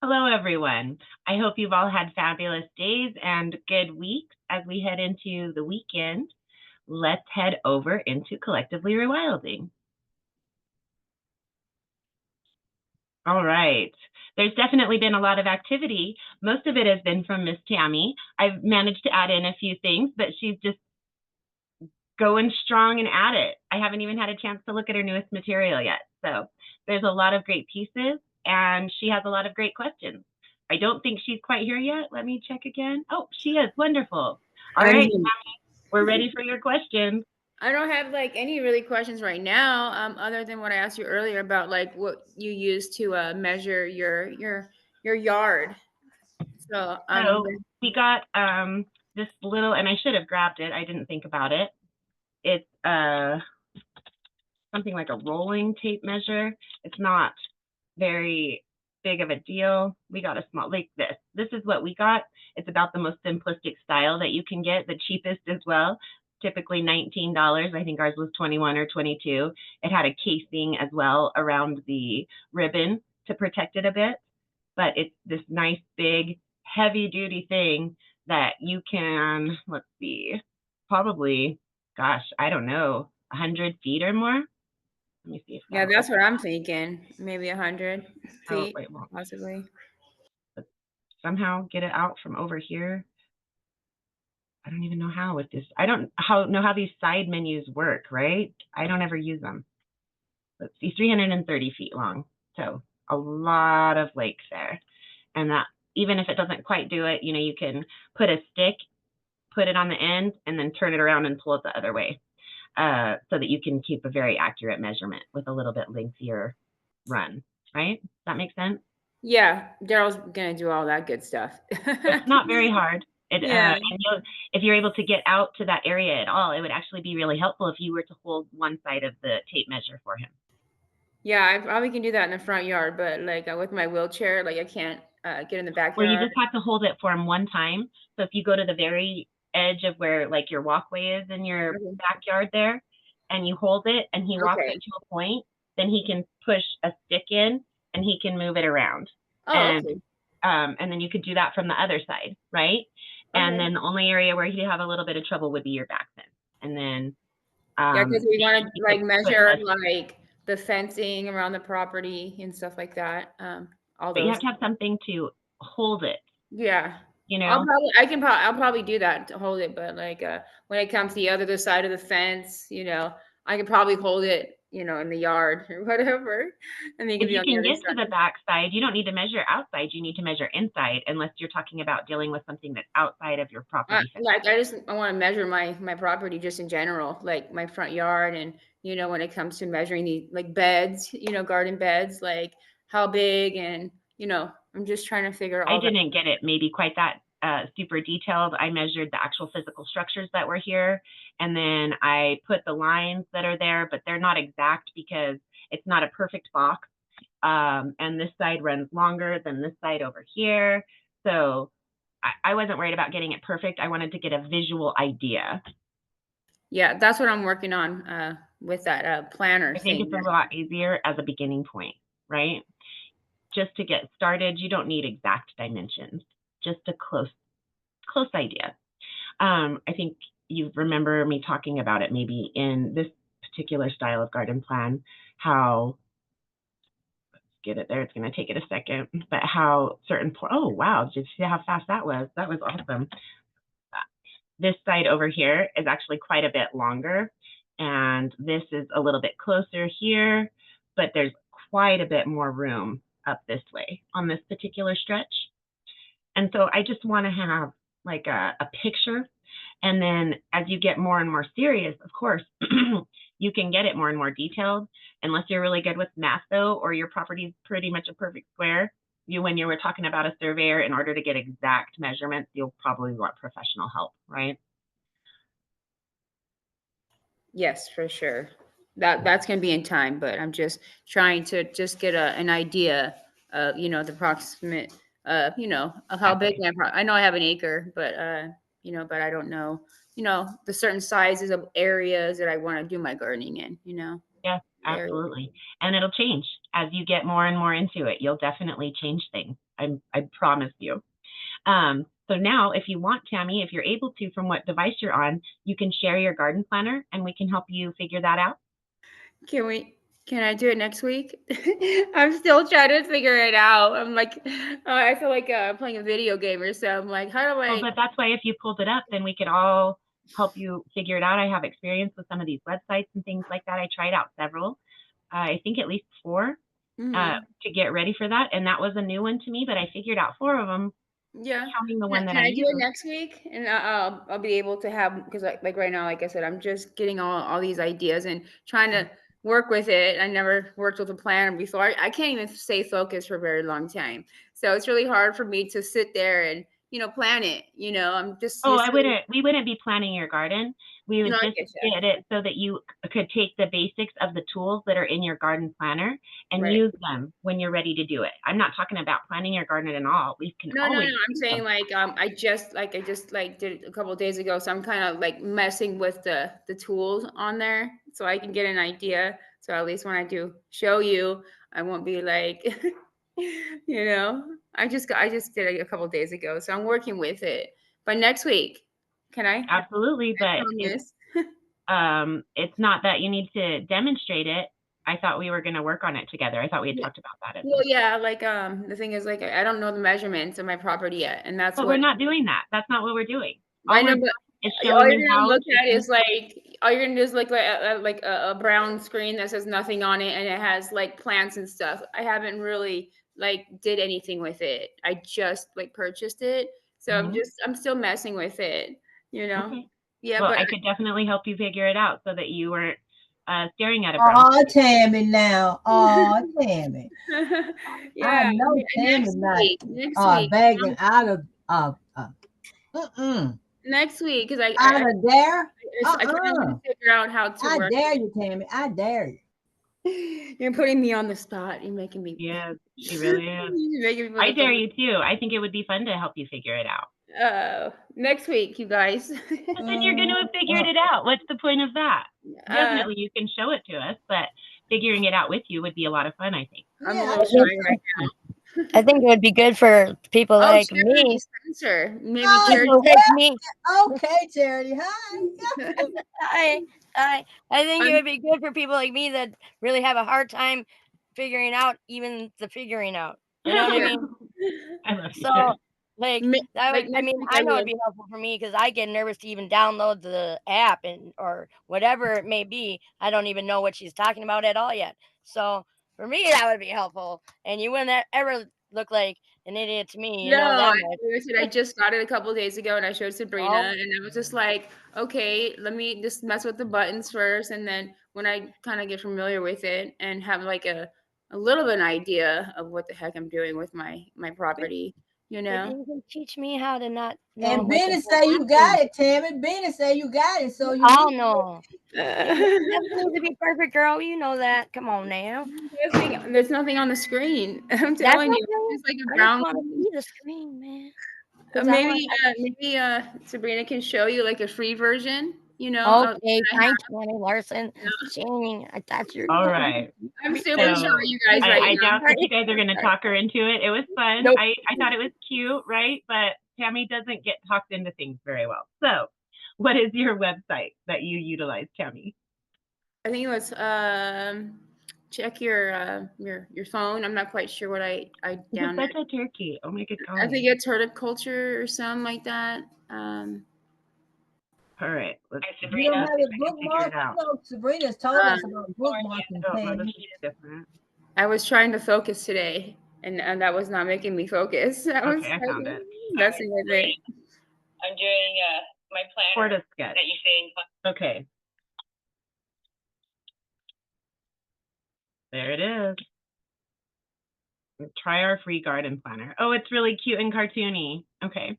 Hello, everyone. I hope you've all had fabulous days and good weeks as we head into the weekend. Let's head over into Collectively Rewilding. All right. There's definitely been a lot of activity. Most of it has been from Miss Tammy. I've managed to add in a few things, but she's just going strong and at it. I haven't even had a chance to look at her newest material yet. So there's a lot of great pieces, and she has a lot of great questions. I don't think she's quite here yet. Let me check again. Oh, she is. Wonderful. All right, we're ready for your questions. I don't have like any really questions right now, other than what I asked you earlier about like what you use to measure your yard. So So we got this little, and I should have grabbed it. I didn't think about it. It's something like a rolling tape measure. It's not very big of a deal. We got a small, like this. This is what we got. It's about the most simplistic style that you can get, the cheapest as well. Typically $19. I think ours was 21 or 22. It had a casing as well around the ribbon to protect it a bit. But it's this nice, big, heavy duty thing that you can, let's see, probably, gosh, I don't know, 100 feet or more. Let me see if yeah, that'll that's what open. I'm thinking. Maybe 100 Oh, feet, wait, won't possibly. somehow get it out from over here. I don't even know how with this. I don't know how these side menus work, right? I don't ever use them. Let's see, 330 feet long. So a lot of lakes there. And that, even if it doesn't quite do it, you can put a stick, put it on the end, and then turn it around and pull it the other way, so that you can keep a very accurate measurement with a little bit lengthier run, right? Does that make sense? Yeah, Daryl's gonna do all that good stuff. It's not very hard. Yeah. If you're able to get out to that area at all, it would actually be really helpful if you were to hold one side of the tape measure for him. Yeah, I probably can do that in the front yard, but like with my wheelchair, like I can't get in the Or you backyard. just have to hold it for him one time. So if you go to the very edge of where like your walkway is in your Okay. backyard there, and you hold it and he walks it Okay. to a point, then he can push a stick in and he can move it around. Oh, And okay. and then you could do that from the other side, right? And Okay. then the only area where he'd have a little bit of trouble would be your back fence. And then Yeah, because we want to you like could put measure less, like the fencing around the property and stuff like that. All but you have those. to have something to hold it, Yeah. you know? I'll probably do that to hold it, but like when it comes to the other side of the fence, I could probably hold it, in the yard or whatever. And they could If be you on the can other get to the side. back side, you don't need to measure outside, you need to measure inside, unless you're talking about dealing with something that's outside of your property fence. Like I want to measure my property just in general, like my front yard, and when it comes to measuring the like beds, garden beds, like how big, and I'm just trying to figure I all that. didn't get it maybe quite that super detailed. I measured the actual physical structures that were here, and then I put the lines that are there, but they're not exact because it's not a perfect box. And this side runs longer than this side over here. So I wasn't worried about getting it perfect. I wanted to get a visual idea. Yeah, that's what I'm working on with that planner I think thing. it's a lot easier as a beginning point, right? Just to get started, you don't need exact dimensions, just a close idea. I think you remember me talking about it maybe in this particular style of garden plan, how, let's get it there, it's going to take it a second, but how certain, oh wow, did you see how fast that was? That was awesome. This side over here is actually quite a bit longer, and this is a little bit closer here, but there's quite a bit more room up this way on this particular stretch. And so I just want to have like a picture. And then as you get more and more serious, of course, you can get it more and more detailed. Unless you're really good with math, though, or your property is pretty much a perfect square, when you were talking about a surveyor, in order to get exact measurements, you'll probably want professional help, right? Yes, for sure. That's gonna be in time, but I'm just trying to just get an idea of the approximate of how big Exactly. I know I have an acre, but but I don't know the certain sizes of areas that I want to do my gardening in. Yeah, Area. absolutely. And it'll change. As you get more and more into it, you'll definitely change things. I promise you. So now, if you want, Tammy, if you're able to, from what device you're on, you can share your garden planner and we can help you figure that out. Can we? Can I do it next week? I'm still trying to figure it out. I'm like, I feel like playing a video game or so. I'm like, how do Oh, I? but that's why if you pulled it up, then we could all help you figure it out. I have experience with some of these websites and things like that. I tried out several, I think at least 4, Mhm. to get ready for that. And that was a new one to me, but I figured out 4 of them, Yeah. counting the one that Can I I do it use. next week? And I'll be able to have because like right now, like I said, I'm just getting all these ideas and trying to work with it. I never worked with a planner before. I can't even stay focused for a very long time. So it's really hard for me to sit there and plan it. I'm just Oh, used to. we wouldn't be planning your garden. We would No, I just get you. get it so that you could take the basics of the tools that are in your garden planner and Right. use them when you're ready to do it. I'm not talking about planning your garden at all. We can No, no, no. always I'm do saying them. like I just did it a couple of days ago, so I'm kind of like messing with the tools on there so I can get an idea. So at least when I do show you, I won't be like, I just did it a couple of days ago, so I'm working with it. But next week, can I? Absolutely, I but promise. it's not that you need to demonstrate it. I thought we were going to work on it together. I thought we had talked about that at Well, some point. yeah, like the thing is like I don't know the measurements of my property yet, and that's But we're what not doing that. That's not what we're doing. I All we're know. doing is All showing you you're gonna how look to at use. is like all you're gonna do is like a brown screen that says nothing on it and it has like plants and stuff. I haven't really like did anything with it. I just like purchased it. So Mhm. I'm still messing with it, you know. Okay. Yeah, Well, but I could definitely help you figure it out so that you weren't staring at a brown Oh, screen. Tammy now. Oh, Tammy. I yeah, know Tammy not next week, begging uh, next week, because out of there. I kind of want Uh-uh. to figure out how to I work dare it. you, Tammy. I dare you. You're putting me on the spot. You're making me. Yes, she really is. You're making me I feel dare so. you too. I think it would be fun to help you figure it out. Next week, you guys. But then you're going to have figured Uh, it out. What's the point of that? uh, Definitely, you can show it to us, but figuring it out with you would be a lot of fun, I think. I'm a yeah, little I think shy right so. I think it would be good for people now. Oh, like Charity me. Spencer. Maybe Oh, Charity. People like me. okay, Charity. Hi. I I think it I'm, would be good for people like me that really have a hard time figuring out even the figuring out. You know what I yeah. mean? I love you, So Jen. like that Like would I next mean week, I I know it'd will. be helpful for me because I get nervous to even download the app and or whatever it may be. I don't even know what she's talking about at all yet. So for me that would be helpful, and you wouldn't ever look like an idiot to me. You No, know that I, much. like I said, I just got it a couple days ago, and I showed Sabrina, Well, and I was just like, okay, let me just mess with the buttons first, and then when I kind of get familiar with it and have like a little bit an idea of what the heck I'm doing with my property, you maybe know. you can teach me how to not know And what the Benny heck say you happened. got it, Tammy. Benny say you got it, so you Oh need no. It doesn't need to be perfect, girl. You know that. Come on now. There's nothing on the screen. I'm That's telling you, okay. it's just like a I just brown. want to see the screen, man. Because I want. Maybe Sabrina can show you like a free version, Okay, that I fine, Tammy Larson. have. Shaming. I thought you're. All right. I'm super shy, So you guys, right I doubt now. that you guys are going to talk her into it. It was fun. Nope. I thought it was cute, right? But Tammy doesn't get talked into things very well. So, what is your website that you utilize, Tammy? I think it was check your phone. I'm not quite sure what I Is it downloaded. such a turkey? Oh my good I God. think it's horticulture or something like that. All right. Let's you don't have see if it I can figure bookmark. it out. You know, Sabrina's told uh, us about bookmarking, Oh, no, this Tammy. is different. I was trying to focus today, and that was not making me focus. I was Okay, I found it. messing with it. I'm doing my planner Porta sketch. that you saying. Okay. There it is. Try our free garden planner. Oh, it's really cute and cartoony. Okay.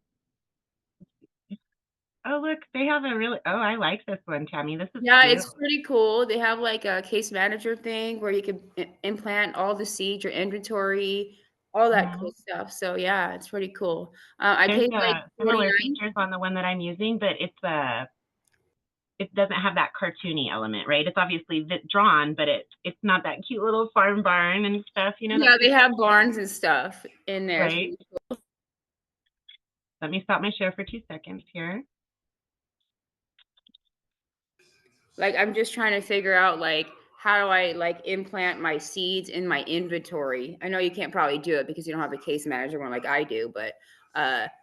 Oh, look, they have a really, oh, I like this one, Tammy. This is Yeah, cute. it's pretty cool. They have like a case manager thing where you can implant all the seeds, your inventory, all that Mhm. cool stuff. So yeah, it's pretty cool. I There's paid like similar 49. features on the one that I'm using, but it's it doesn't have that cartoony element, right? It's obviously drawn, but it's not that cute little farm barn and stuff, you know? Yeah, they have barns and stuff in there. Right. Let me stop my share for 2 seconds here. Like, I'm just trying to figure out, like, how do I, like, implant my seeds in my inventory? I know you can't probably do it because you don't have a case manager one like I do, but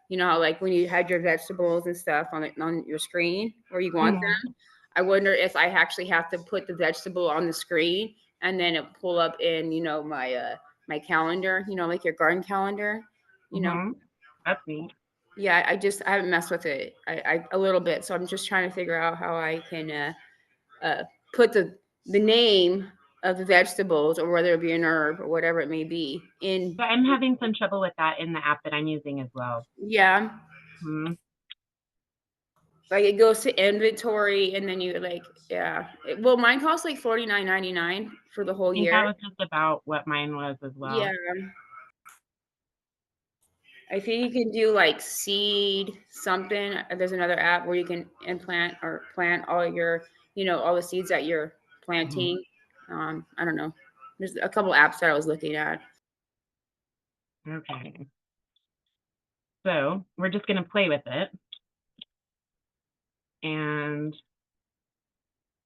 you know how, like, when you had your vegetables and stuff on your screen where you want them, I wonder if I actually have to put the vegetable on the screen and then it pull up in, you know, my calendar, you know, like your garden calendar, you know. That's neat. Yeah, I haven't messed with it I a little bit, so I'm just trying to figure out how I can put the name of the vegetables or whether it be an herb or whatever it may be in. But I'm having some trouble with that in the app that I'm using as well. Yeah. Like it goes to inventory and then you like, yeah. Well, mine costs like $49.99 for the whole year. That was just about what mine was as well. Yeah. I think you can do like seed something. There's another app where you can implant or plant all your, you know, all the seeds that you're planting. I don't know. There's a couple apps that I was looking at. Okay. So we're just going to play with it. And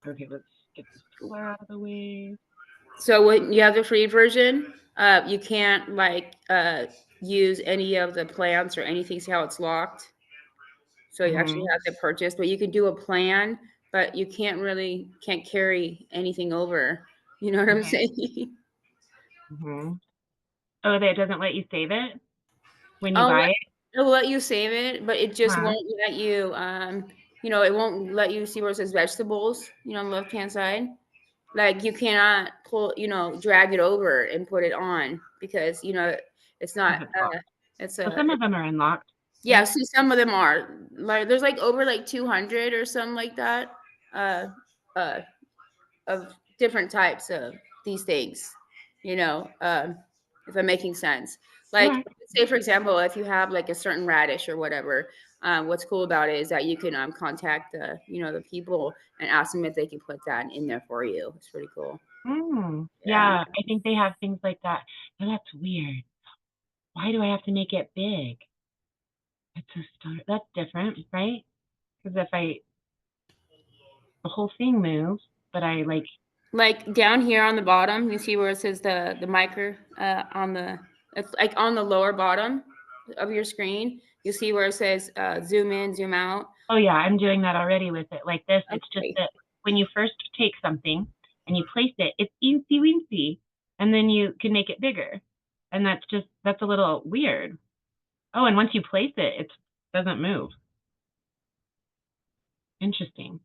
okay, let's get this cooler out of the way. So when you have the free version, you can't like use any of the plants or anything. See how it's locked? So you actually have to purchase, but you can do a plan, but you can't carry anything over. You know what I'm saying? Oh, that doesn't let you save it when you buy it? It'll let you save it, but it just won't let you, you know, it won't let you see where it says vegetables, you know, on the left-hand side. Like you cannot pull, you know, drag it over and put it on because, you know, it's not, some of them are unlocked. Yeah, see, some of them are. Like there's like over like 200 or something like that, of different types of these things, you know, if I'm making sense. Like, say for example, if you have like a certain radish or whatever, what's cool about it is that you can contact the, you know, the people and ask them if they can put that in there for you. It's pretty cool. Yeah, I think they have things like that. Oh, that's weird. Why do I have to make it big? That's different, right? Because if the whole thing moves, but I like down here on the bottom, you see where it says the micro on the, it's like on the lower bottom of your screen. You see where it says zoom in, zoom out. Oh yeah, I'm doing that already with it. Like this, it's just that when you first take something and you place it, it's eensy weensy, and then you can make it bigger, and that's a little weird. Oh, and once you place it, it doesn't move. Interesting.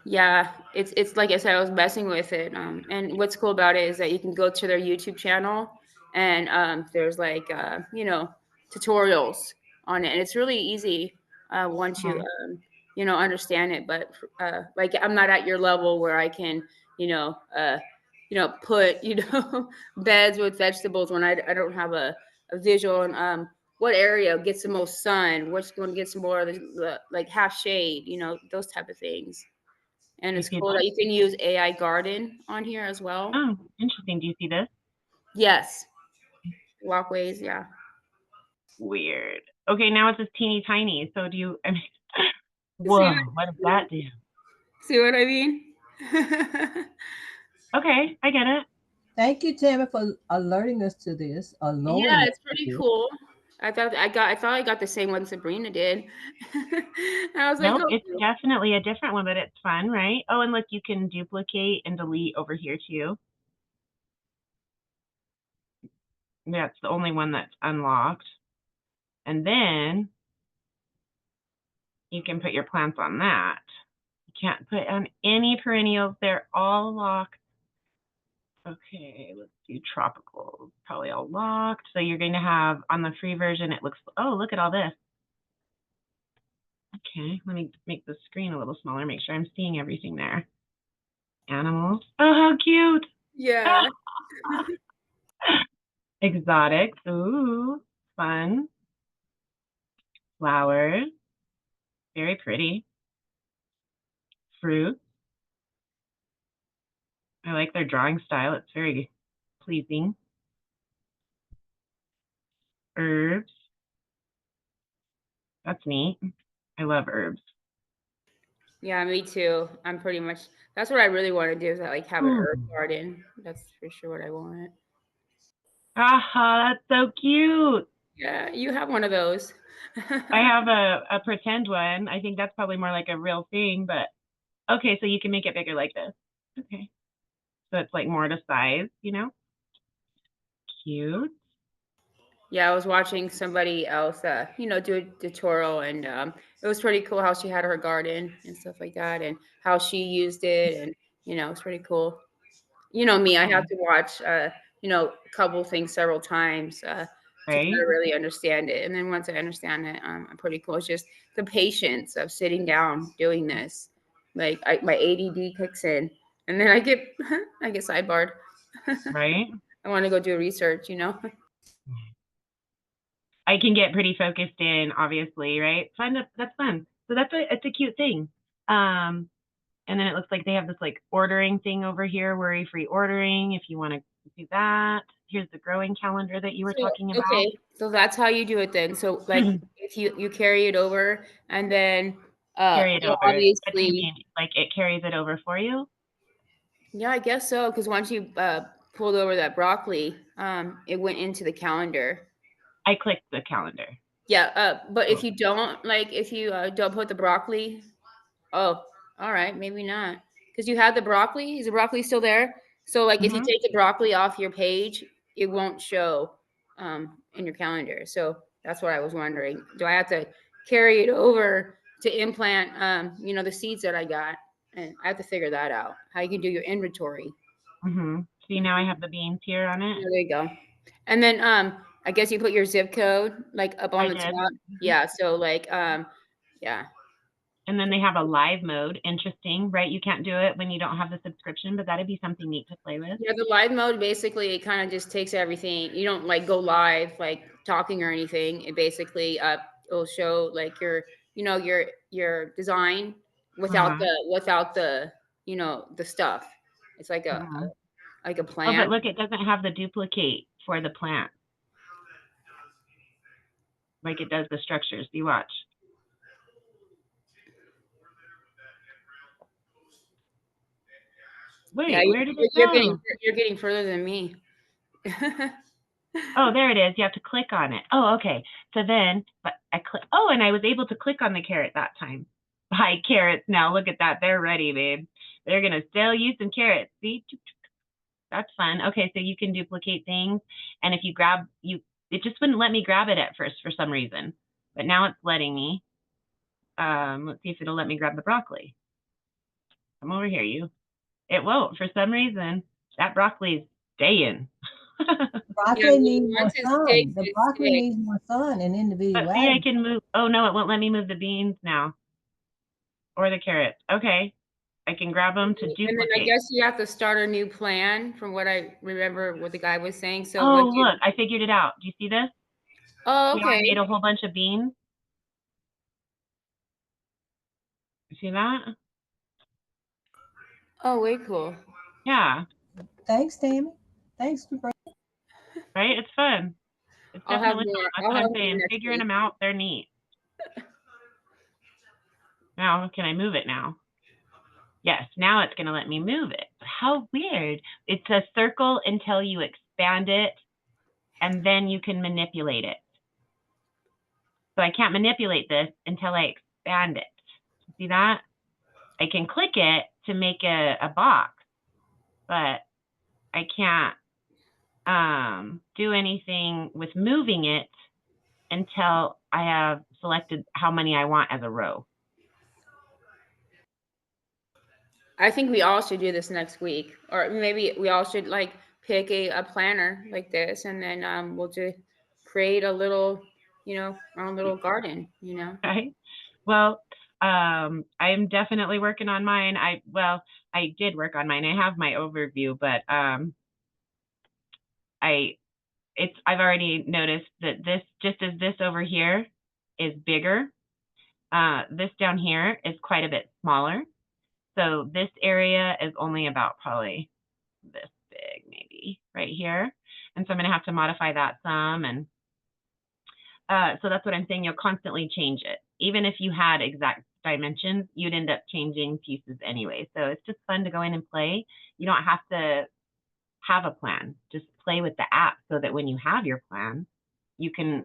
Yeah, it's like I said, I was messing with it. And what's cool about it is that you can go to their YouTube channel and there's like you know, tutorials on it, and it's really easy once you you know, understand it. But like I'm not at your level where I can, you know, put, you know, beds with vegetables when I don't have a visual on what area gets the most sun, which one gets more of the like half shade, you know, those type of things. And it's cool that you can use AI Garden on here as well. Oh, interesting. Do you see this? Yes. Walkways, yeah. Weird. Okay, now it's just teeny tiny. So do you, I mean, whoa, what does that do? See what I mean? Okay, I get it. Thank you, Tammy, for alerting us to this. Yeah, it's pretty cool. I thought I got the same one Sabrina did. I was like, no, it's definitely a different one, but it's fun, right? Oh, and look, you can duplicate and delete over here too. That's the only one that's unlocked. And then you can put your plants on that. You can't put on any perennials. They're all locked. Okay, let's do tropicals. Probably all locked. So you're going to have on the free version, it looks, oh, look at all this. Okay, let me make the screen a little smaller, make sure I'm seeing everything there. Animals. Oh, how cute. Yeah. Exotics. Ooh, fun. Flowers. Very pretty. fruit. I like their drawing style. It's very pleasing. Herbs. That's neat. I love herbs. Yeah, me too. I'm pretty much, that's what I really want to do, is like have an herb garden. That's for sure what I want. Aha, that's so cute. Yeah, you have one of those. I have a pretend one. I think that's probably more like a real thing, but okay, so you can make it bigger like this. Okay. So it's like more to size, you know? Cute. Yeah, I was watching somebody else, do a tutorial, and it was pretty cool how she had her garden and stuff like that, and how she used it, and it's pretty cool. You know me, I have to watch, a couple things several times to kind Right? of really understand it, and then once I understand it, I'm pretty cool. It's just the patience of sitting down doing this. Like my ADD kicks in, and then I get I get sidebarred. Right? I want to go do research, I can get pretty focused in, obviously, right? That's fun. So it's a cute thing. And then it looks like they have this like ordering thing over here, worry-free ordering, if you want to do that. Here's the growing calendar that you were talking about. Okay, so that's how you do it then. So like if you carry it over, and then Carry it over. What do you obviously, mean? Like it carries it over for you? yeah, I guess so, because once you pulled over that broccoli, it went into the calendar. I clicked the calendar. Yeah, but if you don't, like, if you don't put the broccoli, oh, all right, maybe not, because you had the broccoli. Is the broccoli still there? So like if you take the broccoli off your page, it won't show in your calendar. So that's what I was wondering. Do I have to carry it over to implant the seeds that I got? And I have to figure that out. How you can do your inventory. See, now I have the beans here on it. Yeah, there you go. And then I guess you put your zip code like up on the top. Yeah, so like yeah. And then they have a live mode. Interesting, right? You can't do it when you don't have the subscription, but that'd be something neat to play with. Yeah, the live mode, basically it kind of just takes everything. You don't like go live like talking or anything. It basically it'll show like your design without the the stuff. It's like a plan. Oh, but look, it doesn't have the duplicate for the plant like it does the structures. You watch. Wait, yeah, where did it go? You're getting further than me. Oh, there it is. You have to click on it. Oh, okay. So then, but I click. Oh, and I was able to click on the carrot that time. Buy carrots now. Look at that. They're ready, babe. They're gonna sell you some carrots. See, that's fun. Okay, so you can duplicate things, and if you grab it just wouldn't let me grab it at first for some reason, but now it's letting me. Let's see if it'll let me grab the broccoli. Come over here, you. It won't for some reason. That broccoli's staying. Broccoli needs more sun. The broccoli needs more sun and individuality. But see, I can move. Oh no, it won't let me move the beans now, or the carrots. Okay, I can grab them to duplicate. And then I guess you have to start a new plan, from what I remember what the guy was saying. So look, I figured it out. Do you see this? Oh, okay. I made a whole bunch of beans. You see that? Oh, way cool. Yeah. Thanks, Tammy. Thanks for bringing. Right? It's fun. It's definitely fun. That's what I'm saying. Figuring them out, they're neat. Now, can I move it now? Yes, now it's going to let me move it. How weird. It's a circle until you expand it, and then you can manipulate it. So I can't manipulate this until I expand it. See that? I can click it to make a box, but I can't do anything with moving it until I have selected how many I want as a row. I think we all should do this next week, or maybe we all should like pick a planner like this, and then we'll just create a little, our own little garden, Right. Well, I am definitely working on mine. I did work on mine. I have my overview, but I've already noticed that this, just as this over here is bigger, this down here is quite a bit smaller. So this area is only about probably this big, maybe right here. And so I'm going to have to modify that some. And so that's what I'm saying. You'll constantly change it. Even if you had exact dimensions, you'd end up changing pieces anyway. So it's just fun to go in and play. You don't have to have a plan. Just play with the app so that when you have your plan, you can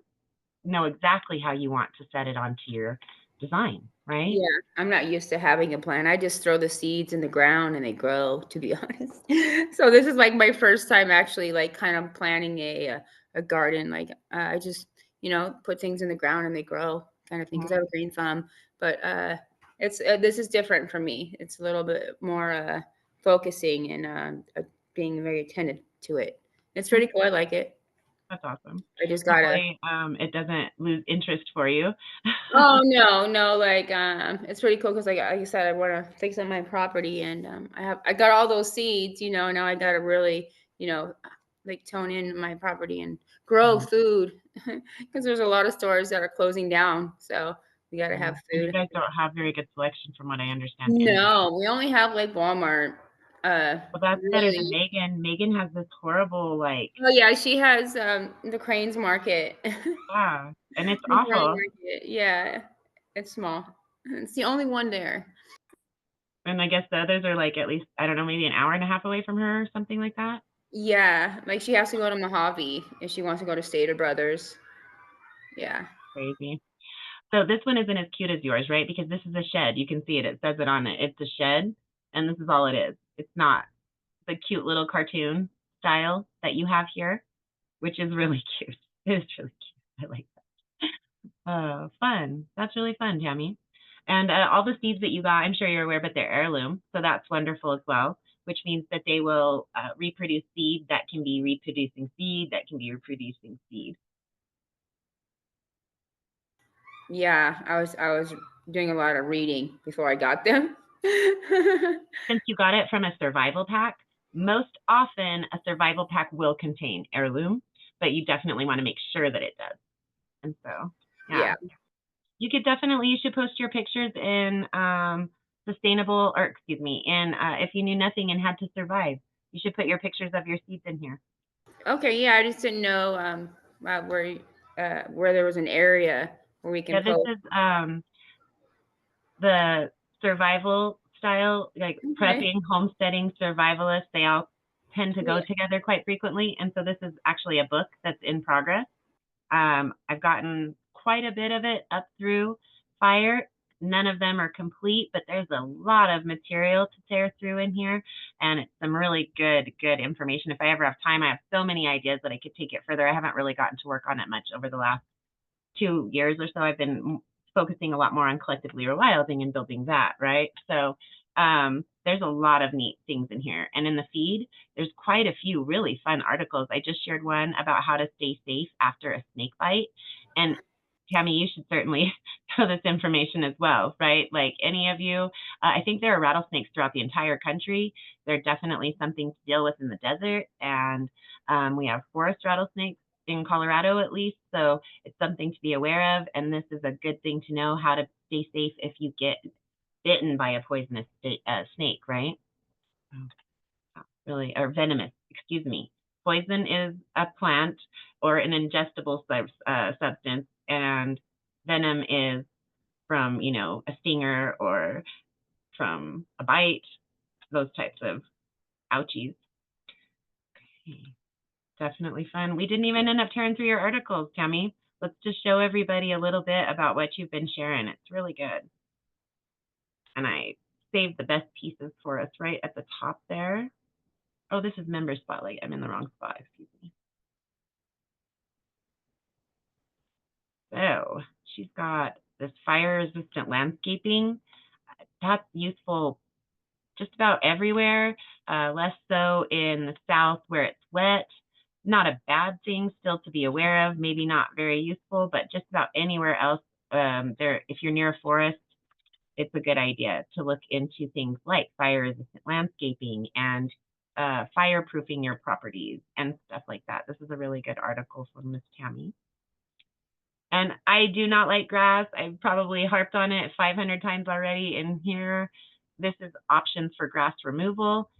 know exactly how you want to set it onto your design, right? Yeah, I'm not used to having a plan. I just throw the seeds in the ground and they grow, to be honest. So this is like my first time actually like kind of planning a garden. Like I just, put things in the ground and they grow kind of thing because I have a green thumb. But it's this is different for me. It's a little bit more focusing and being very attentive to it. It's pretty cool. I like it. That's awesome. I just gotta. Hopefully, it doesn't lose interest for you. Oh no, like it's pretty cool because like I said, I want to fix up my property, and I got all those seeds, now I gotta really, like tone in my property and grow food because there's a lot of stores that are closing down, so we gotta have food. You guys don't have very good selection from what I understand. No, we only have like Walmart. Well, that's better than Megan. Megan has this horrible like. Oh yeah, she has the Cranes Market. Yeah, and it's awful. Yeah, it's small. It's the only one there. And I guess the others are like at least, I don't know, maybe an hour and a half away from her or something like that. Yeah, like she has to go to Mojave if she wants to go to Stater Brothers. Yeah. Crazy. So this one isn't as cute as yours, right? Because this is a shed. You can see it. It says it on it. It's a shed, and this is all it is. It's not the cute little cartoon style that you have here, which is really cute. It is really cute. I like that. Fun. That's really fun, Tammy. And all the seeds that you got, I'm sure you're aware, but they're heirloom. So that's wonderful as well, which means that they will reproduce seed that can be reproducing seed that can be reproducing seed. Yeah, I was doing a lot of reading before I got them. Since you got it from a survival pack, most often a survival pack will contain heirloom, but you definitely want to make sure that it does. And so, yeah. You should post your pictures in sustainable, or excuse me, in if you knew nothing and had to survive, you should put your pictures of your seeds in here. Okay, yeah, I just didn't know where there was an area where we can post. This is the survival style, like prepping, homesteading, survivalist. They all tend to go together quite frequently. And so this is actually a book that's in progress. I've gotten quite a bit of it up through fire. None of them are complete, but there's a lot of material to tear through in here, and it's some really good information. If I ever have time, I have so many ideas that I could take it further. I haven't really gotten to work on it much over the last 2 years or so. I've been focusing a lot more on collectively rewilding and building that, right? So there's a lot of neat things in here. And in the feed, there's quite a few really fun articles. I just shared one about how to stay safe after a snake bite. And Tammy, you should certainly know this information as well, right? Like any of you, I think there are rattlesnakes throughout the entire country. They're definitely something to deal with in the desert. And we have forest rattlesnakes in Colorado, at least. So it's something to be aware of. And this is a good thing to know, how to stay safe if you get bitten by a poisonous snake, right? Really, or venomous, excuse me. Poison is a plant or an ingestible substance, and venom is from, a stinger or from a bite, those types of ouchies. Okay. Definitely fun. We didn't even end up tearing through your articles, Tammy. Let's just show everybody a little bit about what you've been sharing. It's really good. And I saved the best pieces for us right at the top there. Oh, this is member spotlight. I'm in the wrong spot, excuse me. So she's got this fire-resistant landscaping. That's useful just about everywhere, less so in the south where it's wet. Not a bad thing still to be aware of, maybe not very useful, but just about anywhere else if you're near a forest, it's a good idea to look into things like fire-resistant landscaping and fireproofing your properties and stuff like that. This is a really good article from Miss Tammy. And I do not like grass. I've probably harped on it 500 times already in here. this is options for grass removal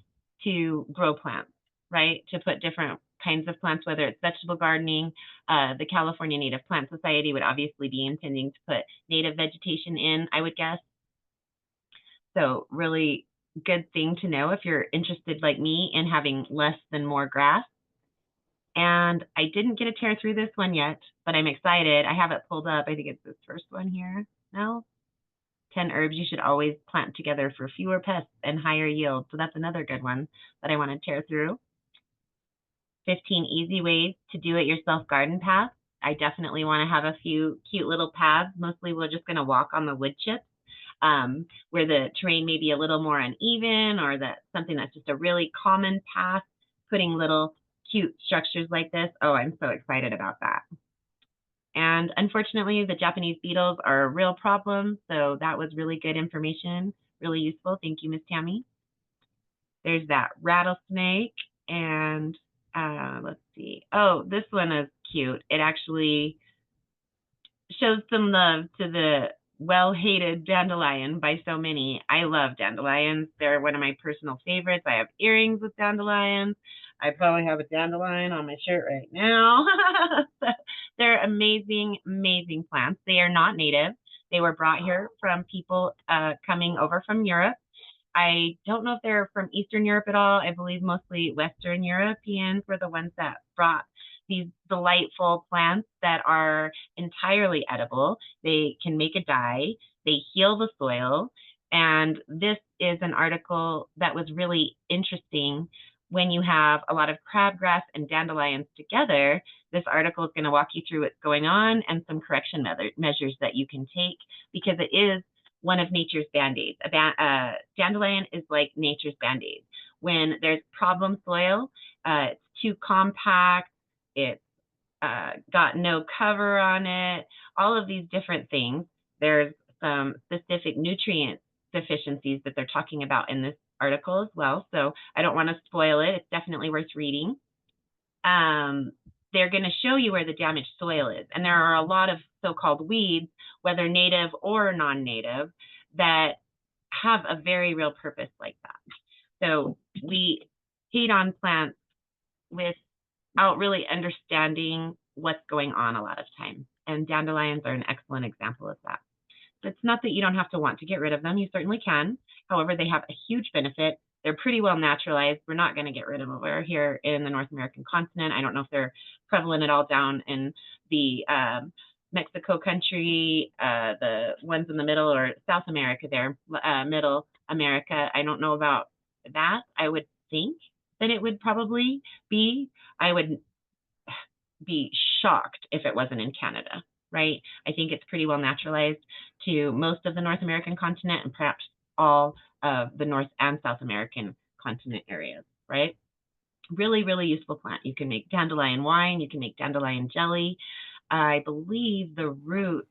to grow plants, right? To put different kinds of plants, whether it's vegetable gardening. The California Native Plant Society would obviously be intending to put native vegetation in, I would guess. So really good thing to know if you're interested like me in having less than more grass. And I didn't get to tear through this one yet, but I'm excited. I have it pulled up. I think it's this first one here. No? 10 herbs you should always plant together for fewer pests and higher yield. So that's another good one that I want to tear through. 15 easy ways to do it yourself garden paths. I definitely want to have a few cute little paths. Mostly we're just going to walk on the wood chips where the terrain may be a little more uneven, or that something that's just a really common path, putting little cute structures like this. Oh, I'm so excited about that. And unfortunately, the Japanese beetles are a real problem. So that was really good information, really useful. Thank you, Miss Tammy. There's that rattlesnake. And let's see. Oh, this one is cute. It actually shows some love to the well-hated dandelion by so many. I love dandelions. They're one of my personal favorites. I have earrings with dandelions. I probably have a dandelion on my shirt right now. They're amazing, amazing plants. They are not native. They were brought here from people coming over from Europe. I don't know if they're from Eastern Europe at all. I believe mostly Western Europeans were the ones that brought these delightful plants that are entirely edible. They can make a dye. They heal the soil. And this is an article that was really interesting. When you have a lot of crabgrass and dandelions together, this article is going to walk you through what's going on and some correction measures that you can take, because it is one of nature's band-aids. Dandelion is like nature's band-aid. When there's problem soil, it's too compact, it's got no cover on it, all of these different things. There's some specific nutrient deficiencies that they're talking about in this article as well. So I don't want to spoil it. It's definitely worth reading. They're going to show you where the damaged soil is. And there are a lot of so-called weeds, whether native or non-native, that have a very real purpose like that. So we hate on plants without really understanding what's going on a lot of times. And dandelions are an excellent example of that. It's not that you don't have to want to get rid of them. You certainly can. However, they have a huge benefit. They're pretty well naturalized. We're not going to get rid of them over here in the North American continent. I don't know if they're prevalent at all down in the Mexico country, the ones in the middle, or South America there, Middle America. I don't know about that. I would think that it would probably be. I would be shocked if it wasn't in Canada. Right? I think it's pretty well naturalized to most of the North American continent and perhaps all of the North and South American continent areas, right? Really, really useful plant. You can make dandelion wine, you can make dandelion jelly. I believe the root.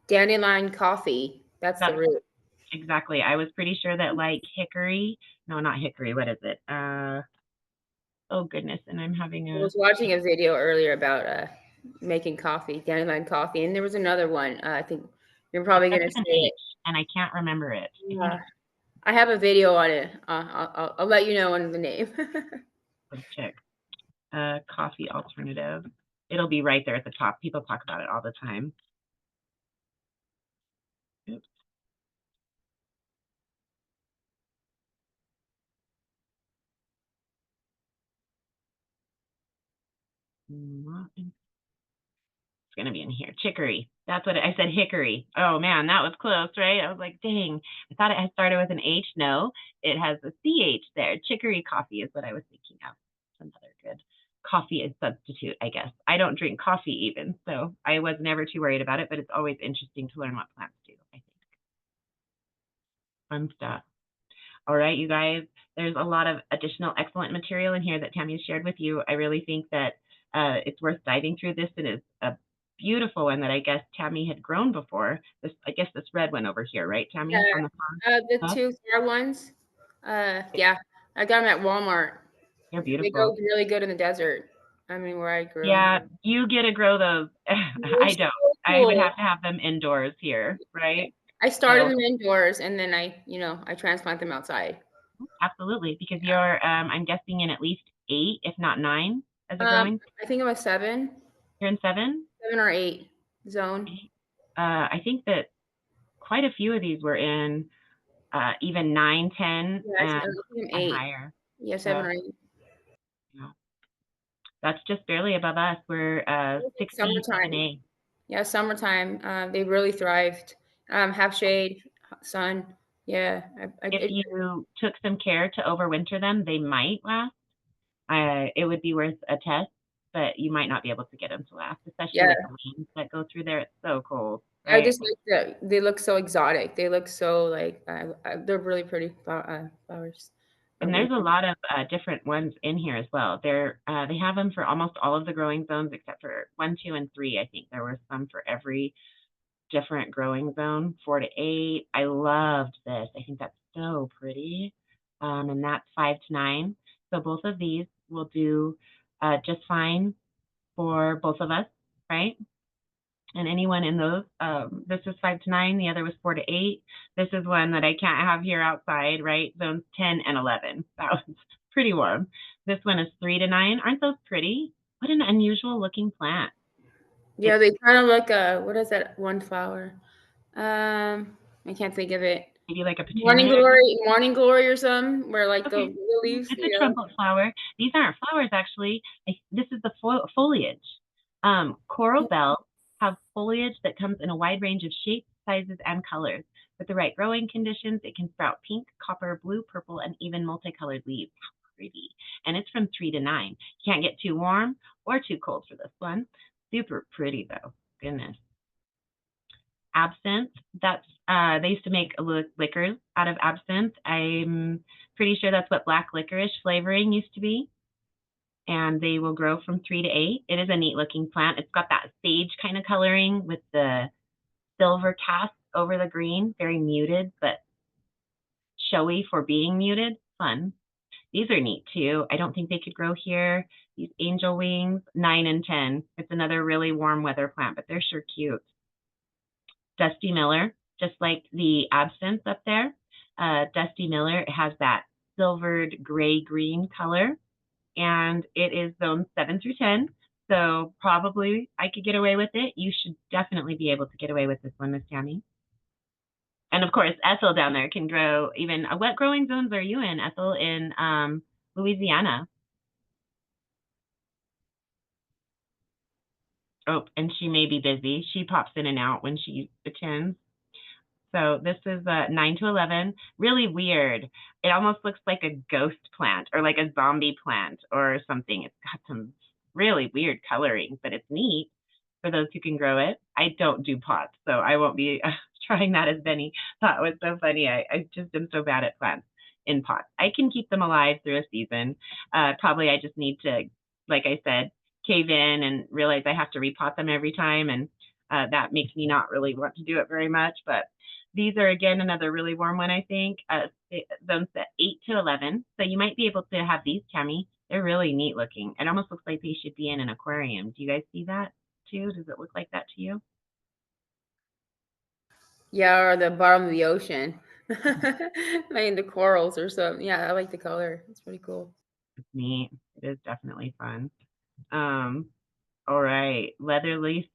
Dandelion coffee, that's the root. Exactly. I was pretty sure that like hickory, no, not hickory, what is it? Oh goodness, and I'm having I was watching a video earlier about making coffee, dandelion coffee, and there was another one. I think you're probably going to say it, and I can't remember it. I have a video on it. I'll let you know on the name. Let's check. Coffee alternative. It'll be right there at the top. People talk about it all the time. Oops. It's going to be in here. Chicory. That's what I said, hickory. Oh man, that was close, right? I was like, dang, I thought it had started with an H. No, it has a CH there. Chicory coffee is what I was thinking of. It's another good coffee substitute, I guess. I don't drink coffee even, so I was never too worried about it, but it's always interesting to learn what plants do, I think. Fun stuff. All right, you guys, there's a lot of additional excellent material in here that Tammy has shared with you. I really think that it's worth diving through this. It is a beautiful one that I guess Tammy had grown before. I guess this red one over here, right, Tammy? Yeah, on the two star ones. Yeah, I got them at Walmart. They're beautiful. They go really good in the desert. I mean, where I grew. Yeah, you get to grow those. I don't. So cool. I would have to have them indoors here, right? I started them indoors, and then I transplant them outside. Absolutely, because you're, I'm guessing in at least 8, if not 9, as a growing. I think I'm a 7. You're in 7? 7 or 8 zone. I think that quite a few of these were in even 9, 10, Yeah, and higher. Yeah, 7 or 8. Yeah. That's just barely above us. We're 67A. Yeah, summertime. They really thrived. Half shade, sun. Yeah. If you took some care to overwinter them, they might last. It would be worth a test, but you might not be able to get them to last, especially with the winds that go through there. It's so cold. Right? I just like they look so exotic. They look so like they're really pretty flowers. And there's a lot of different ones in here as well. They have them for almost all of the growing zones except for 1, 2, and 3. I think there were some for every different growing zone, 4 to 8. I loved this. I think that's so pretty. And that's 5 to 9. So both of these will do just fine for both of us, right? And anyone in those, this was 5 to 9, the other was 4 to 8. This is one that I can't have here outside, right? Zones 10 and 11. That was pretty warm. This one is 3 to 9. Aren't those pretty? What an unusual looking plant. Yeah, they kind of look, what is that one flower? I can't think of it. Maybe like a morning glory or something, where like the leaves. It's a trumpet flower. These aren't flowers, actually. This is the foliage. Coral bells have foliage that comes in a wide range of shapes, sizes, and colors. With the right growing conditions, it can sprout pink, copper, blue, purple, and even multicolored leaves. How pretty. And it's from 3 to 9. You can't get too warm or too cold for this one. Super pretty, though. Goodness. Absinthe, that's they used to make liquor out of absinthe. I'm pretty sure that's what black licorice flavoring used to be. And they will grow from 3 to 8. It is a neat looking plant. It's got that sage kind of coloring with the silver cast over the green. Very muted, but showy for being muted. Fun. These are neat too. I don't think they could grow here. These angel wings, 9 and 10. It's another really warm weather plant, but they're sure cute. Dusty Miller, just like the absinthe up there. Dusty Miller has that silvered gray-green color, and it is zone 7 through 10. So probably I could get away with it. You should definitely be able to get away with this one, Miss Tammy. And of course, Ethel down there can grow even. What growing zones are you in, Ethel, in Louisiana? Oh, and she may be busy. She pops in and out when she attends. So this is 9 to 11. Really weird. It almost looks like a ghost plant or like a zombie plant or something. It's got some really weird coloring, but it's neat for those who can grow it. I don't do pots, so I won't be trying that, as Benny thought was so funny. I just am so bad at plants in pots. I can keep them alive through a season. Probably I just need to, like I said, cave in and realize I have to repot them every time, and that makes me not really want to do it very much. But these are, again, another really warm one, I think. Zones 8 to 11. So you might be able to have these, Tammy. They're really neat looking. It almost looks like they should be in an aquarium. Do you guys see that too? Does it look like that to you? Yeah, or the bottom of the ocean. I mean, the corals or something. Yeah, I like the color. It's pretty cool. It's neat. It is definitely fun. All right. Leather leaf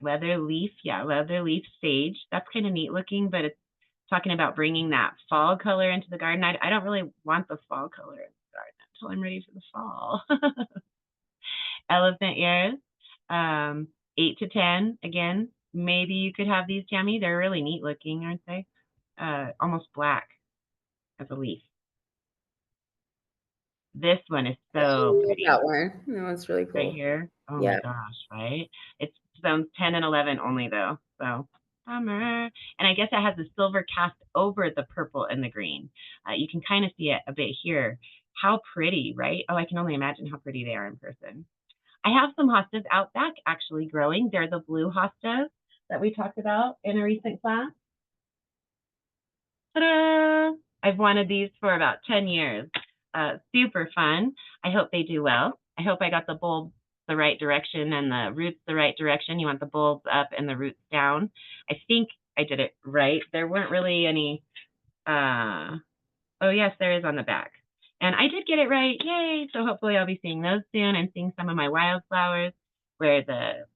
sage. That's kind of neat looking, but it's talking about bringing that fall color into the garden. I don't really want the fall color in the garden until I'm ready for the fall. Elephant ears, 8 to 10. Again, maybe you could have these, Tammy. They're really neat looking, aren't they? Almost black as a leaf. This one is so pretty. That one. That one's really cool. Right here. Oh my gosh, right? It's zones 10 and 11 only though. So bummer. And I guess it has the silver cast over the purple and the green. You can kind of see it a bit here. How pretty, right? Oh, I can only imagine how pretty they are in person. I have some hostas out back actually growing. They're the blue hostas that we talked about in a recent class. Ta-da! I've wanted these for about 10 years. Super fun. I hope they do well. I hope I got the bulbs the right direction and the roots the right direction. You want the bulbs up and the roots down. I think I did it right. There weren't really any, oh yes, there is on the back. And I did get it right, yay! So hopefully I'll be seeing those soon and seeing some of my wildflowers where the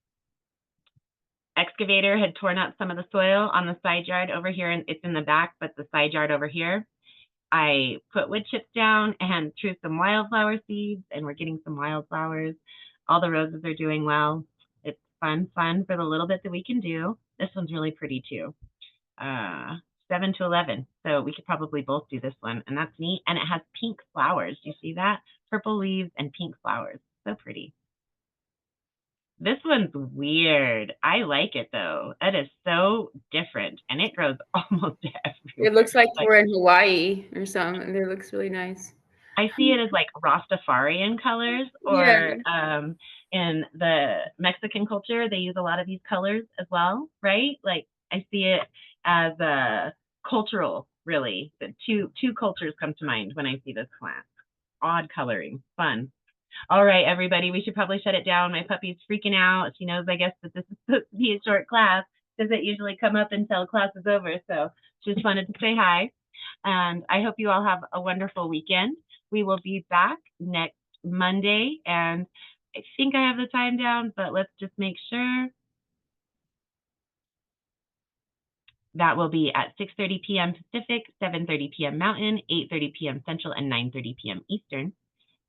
excavator had torn up some of the soil on the side yard over here, and it's in the back, but the side yard over here, I put wood chips down and threw some wildflower seeds, and we're getting some wildflowers. All the roses are doing well. It's fun for the little bit that we can do. This one's really pretty too. 7 to 11. So we could probably both do this one, and that's neat. And it has pink flowers. Do you see that? Purple leaves and pink flowers. So pretty. This one's weird. I like it though. That is so different, and it grows almost everywhere. It looks like we're in Hawaii or something. It looks really nice. I see it as like Rastafarian colors, or in the Mexican culture, they use a lot of these colors as well, right? Like I see it as a cultural, really. The two cultures come to mind when I see this plant. Odd coloring, fun. All right, everybody, we should probably shut it down. My puppy's freaking out. She knows, I guess, that this is supposed to be a short class. Doesn't usually come up until class is over, so she just wanted to say hi. And I hope you all have a wonderful weekend. We will be back next Monday, and I think I have the time down, but let's just make sure. That will be at 6:30 p.m. Pacific, 7:30 p.m. Mountain, 8:30 p.m. Central, and 9:30 p.m. Eastern.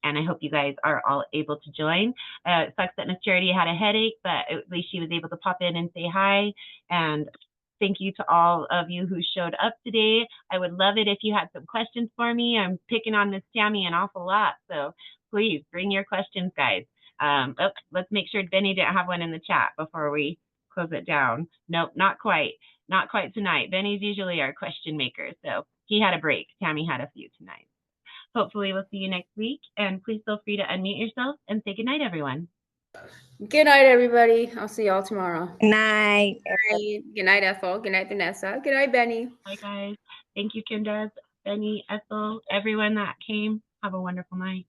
And I hope you guys are all able to join. It sucks that Miss Charity had a headache, but at least she was able to pop in and say hi. And thank you to all of you who showed up today. I would love it if you had some questions for me. I'm picking on Miss Tammy an awful lot, so please bring your questions, guys. Let's make sure Benny didn't have one in the chat before we close it down. Nope, not quite. Not quite tonight. Benny's usually our question maker, so he had a break. Tammy had a few tonight. Hopefully we'll see you next week, and please feel free to unmute yourself and say good night, everyone. Good night, everybody. I'll see y'all tomorrow. Good night. Good night, Ethel. Good night, Vanessa. Good night, Benny. Bye, guys. Thank you, Kendra, Benny, Ethel, everyone that came. Have a wonderful night.